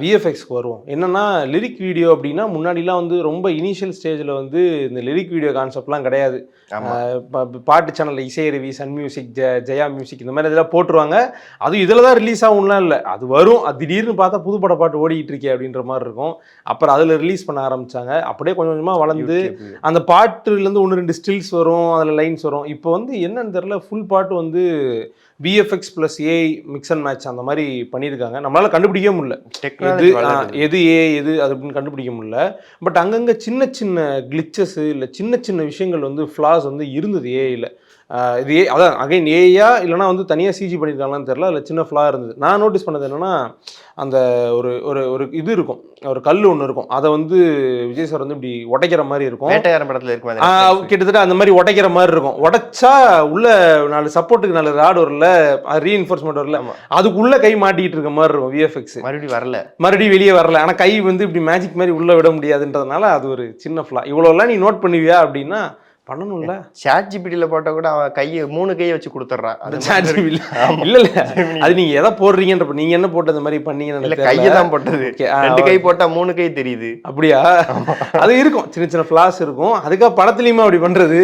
விஎஃப்எக்ஸ்க்கு வருவோம். என்னன்னா lyric video அப்படின்னா முன்னாடிலாம் வந்து ரொம்ப இனிஷியல் ஸ்டேஜில் வந்து இந்த லிரிக் வீடியோ கான்செப்ட்லாம் கிடையாது. பாட்டு சேனலில் Isaiaruvi, Sun Music, Jaya Music இந்த மாதிரி இதெல்லாம் போட்டுருவாங்க. அதுவும் இதில் தான் ரிலீஸ் ஆகும்லாம் இல்லை, அது வரும், அது திடீர்னு பார்த்தா புதுப்பட பாட்டு ஓடிக்கிட்டு இருக்கே அப்படின்ற மாதிரி இருக்கும். அப்புறம் அதில் ரிலீஸ் பண்ண ஆரம்பித்தாங்க. அப்படியே கொஞ்சம் கொஞ்சமாக வளர்ந்து அந்த பாட்டுலேருந்து 1-2 ஸ்டில்ஸ் வரும், அதில் லைன்ஸ் வரும். இப்போ வந்து என்னன்னு தெரியல, ஃபுல் பாட்டு வந்து VFX plus AI mix and match அந்த மாதிரி பண்ணியிருக்காங்க. நம்மளால் கண்டுபிடிக்கவே முடியல எது ஏ எது அது அப்படின்னு கண்டுபிடிக்க முடியல. பட் அங்கங்கே சின்ன சின்ன கிளிச்சஸ் இல்லை சின்ன சின்ன விஷயங்கள் வந்து ஃப்ளாஸ் வந்து இருந்தது ஏஐயில். இது அதான் அகைன் ஏஐயா இல்லைனா வந்து தனியாக சிஜி பண்ணியிருக்காங்களான்னு தெரியல. அதில் சின்ன ஃப்ளா இருந்தது. நான் நோட்டீஸ் பண்ணது என்னென்னா, அந்த ஒரு ஒரு ஒரு இது இருக்கும், ஒரு கல் ஒன்று இருக்கும், அதை வந்து விஜய் சார் வந்து இப்படி உடைக்கிற மாதிரி இருக்கும். வேட்டையாரம் படத்தில் இருக்கும், கிட்டத்தட்ட அந்த மாதிரி உடைக்கிற மாதிரி இருக்கும். உடைச்சா உள்ள 4 சப்போர்ட்டுக்கு 4 ராடு வரல, ரீஎன்ஃபோர்ஸ்மெண்ட் வரல, அதுக்குள்ளே கை மாட்டிக்கிட்டு இருக்க மாதிரி இருக்கும் விஎஃப்எக்ஸ். மறுபடியும் வெளியே வரல. ஆனால் கை வந்து இப்படி மேஜிக் மாதிரி உள்ளே விட முடியாதுன்றதுனால அது ஒரு சின்ன ஃப்ளா. இவ்வளோலாம் நீ நோட் பண்ணுவியா அப்படின்னா பண்ணணும்ல. சாட் ஜிபிடில போட்டா கூட அவன் கையை 3 கையை வச்சு கொடுத்துட்றான். இல்ல அது நீங்க எதை போடுறீங்கன்ற, நீங்க என்ன போட்டு அந்த மாதிரி பண்ணீங்கன்னு கையை தான் போட்டது. 2 கை போட்டா 3 கை தெரியுது. அப்படியா? அது இருக்கும், சின்ன சின்ன ஃபிளாஸ் இருக்கும். அதுக்காக படத்துலயுமே அப்படி பண்றது